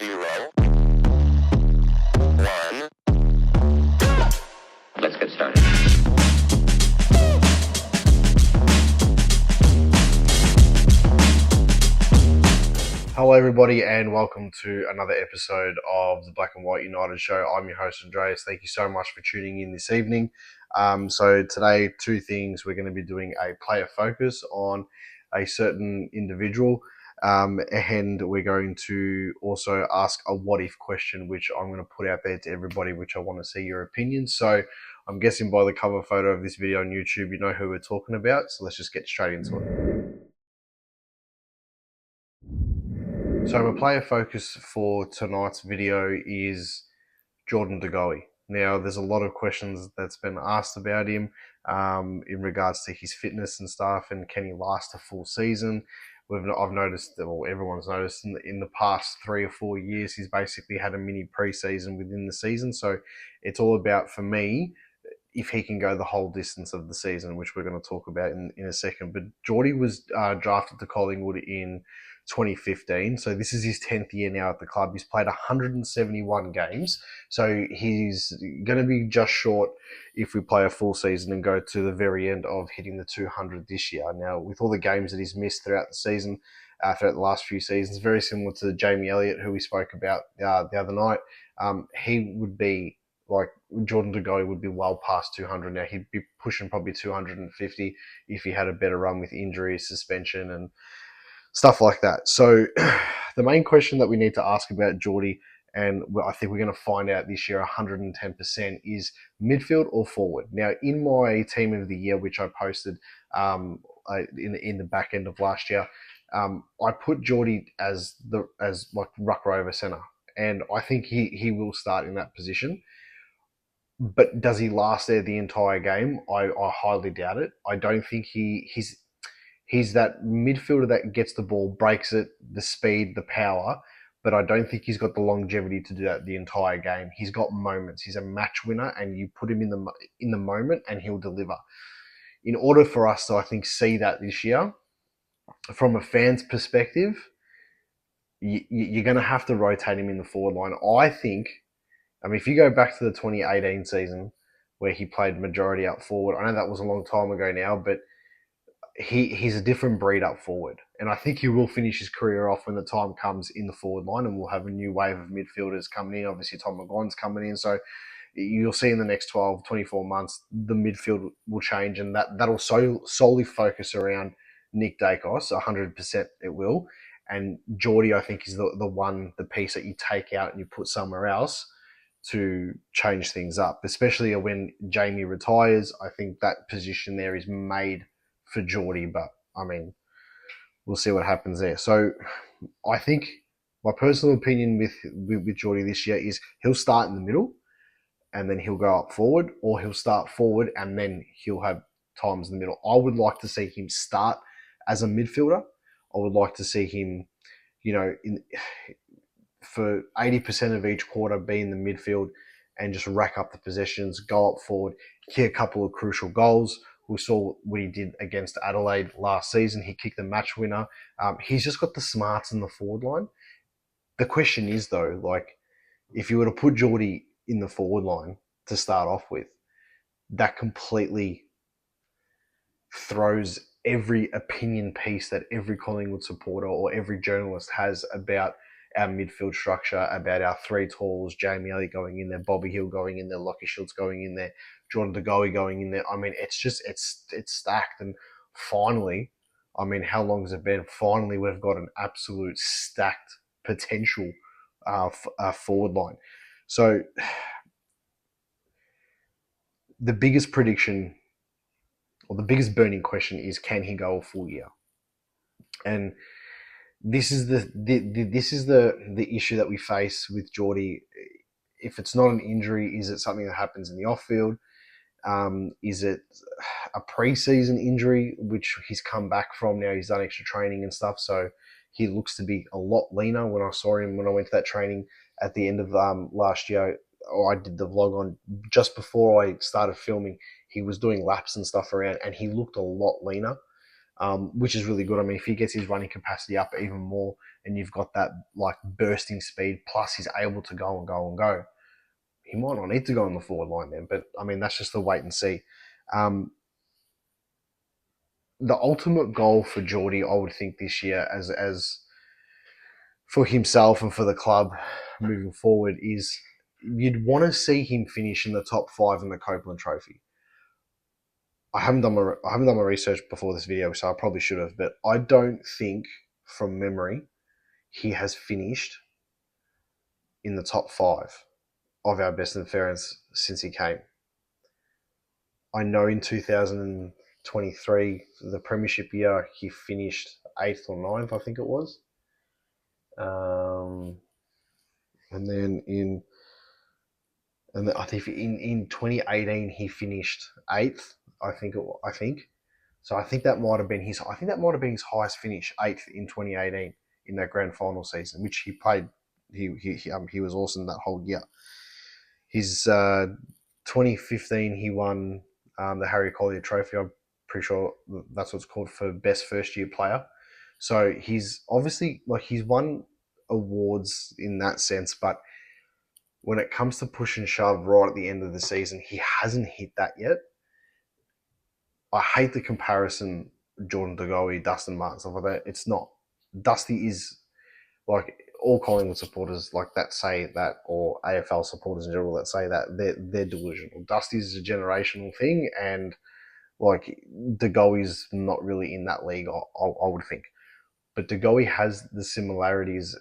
0, 1. Let's get started. Hello everybody and welcome to another episode of the Black and White United show. I'm your host Andreas. Thank you so much for tuning in this evening. So today, two things. We're going to be doing a player focus on a certain individual, and we're going to also ask a what if question, which I'm going to put out there to everybody, which I want to see your opinions. So I'm guessing by the cover photo of this video on YouTube, you know who we're talking about. So let's just get straight into it. So my player focus for tonight's video is Jordan GOEY. Now, there's a lot of questions that's been asked about him in regards to his fitness and stuff, and can he last a full season? I've noticed, well, everyone's noticed in the past 3 or 4 years, he's basically had a mini preseason within the season. So it's all about, for me, if he can go the whole distance of the season, which we're going to talk about in a second. But Geordie was drafted to Collingwood in 2015. So this is his 10th year now at the club. He's played 171 games. So he's going to be just short if we play a full season and go to the very end of hitting the 200 this year. Now, with all the games that he's missed throughout the season, throughout the last few seasons, very similar to Jamie Elliott, who we spoke about the other night, he would be like Jordan GOEY would be well past 200 now. He'd be pushing probably 250 if he had a better run with injuries, suspension, and stuff like that. So the main question that we need to ask about Geordie, and I think we're going to find out this year 110%, is midfield or forward. Now, in my team of the year, which I posted in the back end of last year, I put Geordie as like ruck rover centre, and I think he will start in that position. But does he last there the entire game? I highly doubt it. I don't think he's that midfielder that gets the ball, breaks it, the speed, the power, but I don't think he's got the longevity to do that the entire game. He's got moments. He's a match winner, and you put him in the moment, and he'll deliver. In order for us to, I think, see that this year, from a fan's perspective, you're going to have to rotate him in the forward line. I mean, if you go back to the 2018 season where he played majority up forward, I know that was a long time ago now, but he's a different breed up forward. And I think he will finish his career off when the time comes in the forward line, and we'll have a new wave of midfielders coming in. Obviously, Tom McGowan's coming in. So you'll see in the next 12, 24 months, the midfield will change, and that'll solely focus around Nick Dacos. 100% it will. And Geordie, I think, is the piece that you take out and you put somewhere else to change things up, especially when Jamie retires. I think that position there is made for Geordie, but I mean, we'll see what happens there. So I think my personal opinion with Geordie this year is he'll start in the middle and then he'll go up forward, or he'll start forward and then he'll have times in the middle. I would like to see him start as a midfielder. I would like to see him, for 80% of each quarter be in the midfield and just rack up the possessions, go up forward, kick a couple of crucial goals. We saw what he did against Adelaide last season. He kicked the match winner. He's just got the smarts in the forward line. The question is, though, like, if you were to put Geordie in the forward line to start off with, that completely throws every opinion piece that every Collingwood supporter or every journalist has about our midfield structure, about our three talls, Jamie Elliott going in there, Bobby Hill going in there, Lockie Schultz going in there, Jordan GOEY going in there. I mean, it's stacked. And finally, I mean, how long has it been? Finally, we've got an absolute stacked potential forward line. So the biggest prediction, or the biggest burning question, is, can he go a full year? And this is the issue that we face with Geordie. If it's not an injury, is it something that happens in the off field? Is it a pre-season injury, which he's come back from now? He's done extra training and stuff, so he looks to be a lot leaner. When I saw him, when I went to that training at the end of last year, or I did the vlog on just before I started filming, he was doing laps and stuff around, and he looked a lot leaner. which is really good. I mean, if he gets his running capacity up even more, and you've got that like bursting speed, plus he's able to go and go and go, he might not need to go on the forward line then. But I mean, that's just the wait and see. Um, the ultimate goal for Geordie, I would think, this year, as for himself and for the club moving forward, is you'd want to see him finish in the top 5 in the Copeland Trophy. I haven't done my research before this video, so I probably should have, but I don't think, from memory, he has finished in the top 5 of our best and fairest since he came. I know in 2023, the Premiership year, he finished 8th or 9th, I think it was. And then I think in 2018 he finished 8th. I think. So I think that might have been his highest finish, 8th in 2018 in that grand final season, which he played. He was awesome that whole year. His 2015 he won the Harry Collier Trophy. I'm pretty sure that's what it's called, for best first year player. So he's obviously, like, he's won awards in that sense, but when it comes to push and shove right at the end of the season, he hasn't hit that yet. I hate the comparison, Jordan De Goey, Dustin Martin, stuff like that. It's not. Dusty is, like, all Collingwood supporters like that say that, or AFL supporters in general that say that, they're delusional. Dusty's a generational thing, and like De Goey's not really in that league, I would think. But De Goey has the similarities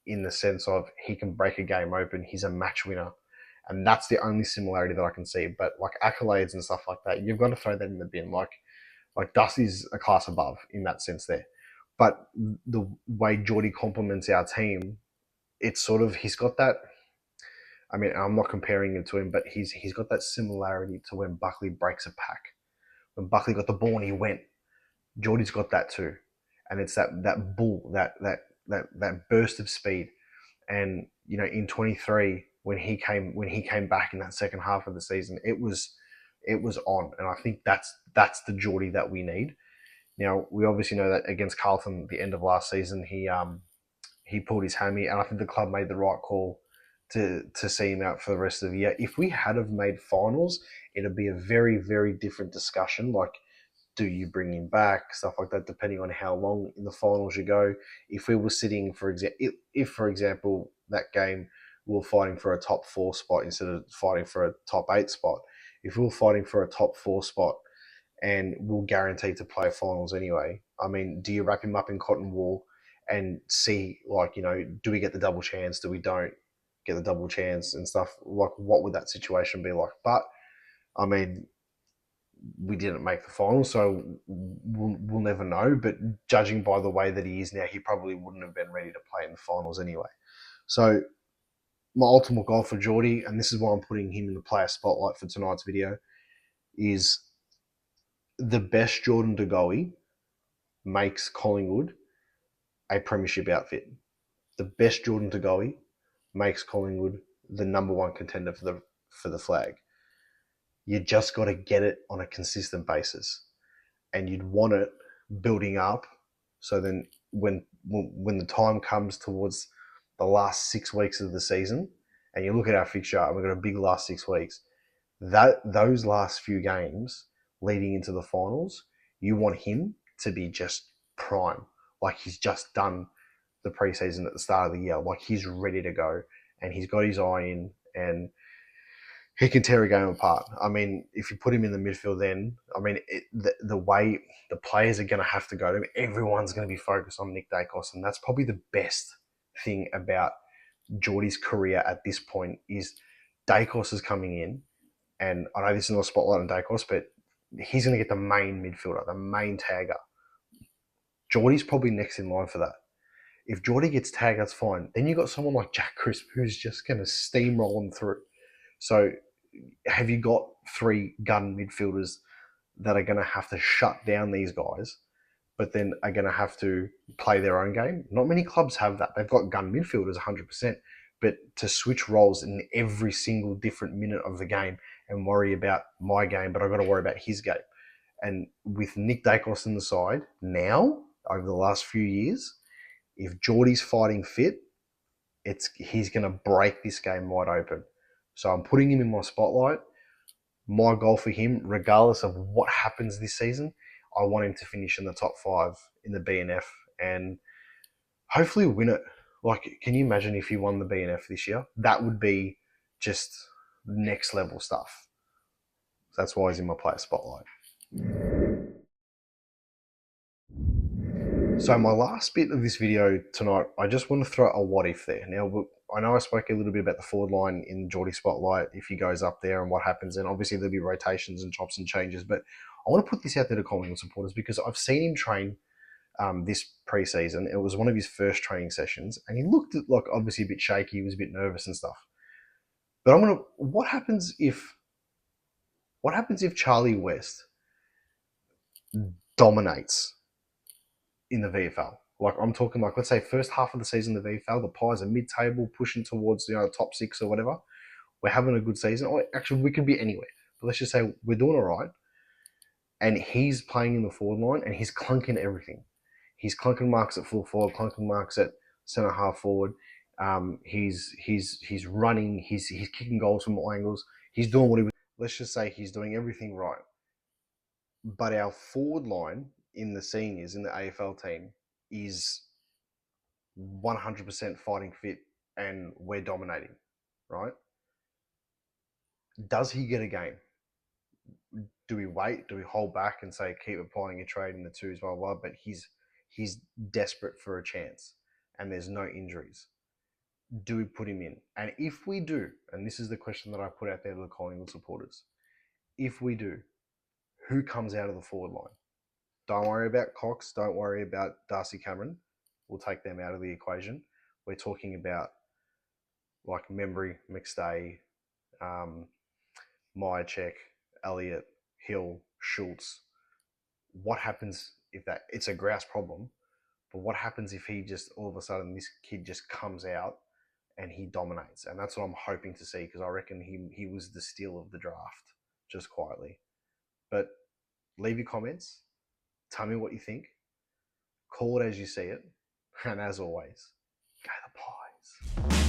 in the sense of he can break a game open. He's a match winner. And that's the only similarity that I can see. But like accolades and stuff like that, you've got to throw that in the bin. Like Dusty's a class above in that sense there. But the way Geordie complements our team, it's sort of, he's got that. I mean, I'm not comparing him to him, but he's got that similarity to when Buckley breaks a pack. When Buckley got the ball and he went, Geordie's got that too. And it's that bull, that burst of speed. And in 23, when he came back in that second half of the season, it was on. And I think that's the Geordie that we need. Now, we obviously know that against Carlton at the end of last season, he pulled his hammy, and I think the club made the right call to see him out for the rest of the year. If we had have made finals, it'd be a very, very different discussion. Like, do you bring him back, stuff like that, depending on how long in the finals you go. If we were sitting, for example, that game we were fighting for a top 4 spot instead of fighting for a top 8 spot. If we were fighting for a top 4 spot and we're guaranteed to play finals anyway, I mean, do you wrap him up in cotton wool and see, like, do we get the double chance? Do we don't get the double chance and stuff? Like, what would that situation be like? But, I mean, we didn't make the final, so we'll never know. But judging by the way that he is now, he probably wouldn't have been ready to play in the finals anyway. So my ultimate goal for Geordie, and this is why I'm putting him in the player spotlight for tonight's video, is the best Jordan De Goey makes Collingwood a premiership outfit. The best Jordan De Goey makes Collingwood the number 1 contender for the flag. You just got to get it on a consistent basis, and you'd want it building up. So then, when the time comes towards the last 6 weeks of the season, and you look at our fixture, and we've got a big last 6 weeks, those last few games leading into the finals, you want him to be just prime, like he's just done the preseason at the start of the year, like he's ready to go, and he's got his eye in, and he can tear a game apart. I mean, if you put him in the midfield, then, I mean, the way the players are going to have to go to him, everyone's going to be focused on Nick Daicos, and that's probably the best thing about Geordie's career at this point is Daicos is coming in, and I know this is not a spotlight on Daicos, but he's going to get the main midfielder, the main tagger. Geordie's probably next in line for that. If Geordie gets tagged, that's fine. Then you've got someone like Jack Crisp who's just going to steamroll him through. So have you got 3 gun midfielders that are going to have to shut down these guys, but then are going to have to play their own game? Not many clubs have that. They've got gun midfielders 100%, but to switch roles in every single different minute of the game and worry about my game, but I've got to worry about his game. And with Nick Dacos in the side now, over the last few years, if Geordie's fighting fit, he's going to break this game wide open. So I'm putting him in my spotlight. My goal for him, regardless of what happens this season, I want him to finish in the top 5 in the BNF and hopefully win it. Like, can you imagine if he won the BNF this year? That would be just next level stuff. So that's why he's in my player spotlight. So my last bit of this video tonight, I just want to throw a what if there. Now, I know I spoke a little bit about the forward line in the Geordie spotlight, if he goes up there and what happens, and obviously there'll be rotations and chops and changes, but I want to put this out there to Collingwood supporters because I've seen him train this pre-season. It was one of his first training sessions, and he looked like obviously a bit shaky, he was a bit nervous and stuff. But what happens if Charlie West dominates in the VFL? Like, I'm talking, like, let's say first half of the season, the VFL, the Pies are mid-table, pushing towards, the top 6 or whatever. We're having a good season. Or actually, we could be anywhere. But let's just say we're doing all right. And he's playing in the forward line, and he's clunking everything. He's clunking marks at full forward, clunking marks at centre half forward. He's running. He's kicking goals from all angles. He's doing what he was. Let's just say he's doing everything right. But our forward line in the seniors, in the AFL team, is 100% fighting fit, and we're dominating, right? Does he get a game? Do we wait? Do we hold back and say keep applying your trade in the twos, blah blah? But he's desperate for a chance, and there's no injuries. Do we put him in? And if we do, and this is the question that I put out there to the Collingwood supporters, if we do, who comes out of the forward line? Don't worry about Cox. Don't worry about Darcy Cameron. We'll take them out of the equation. We're talking about like Membry, McStay, Myercheck, Elliott, Hill, Schultz. What happens if that? It's a grouse problem, but what happens if he just all of a sudden this kid just comes out and he dominates? And that's what I'm hoping to see, because I reckon he was the steal of the draft, just quietly. But leave your comments. Tell me what you think. Call it as you see it. And as always, go the Pies.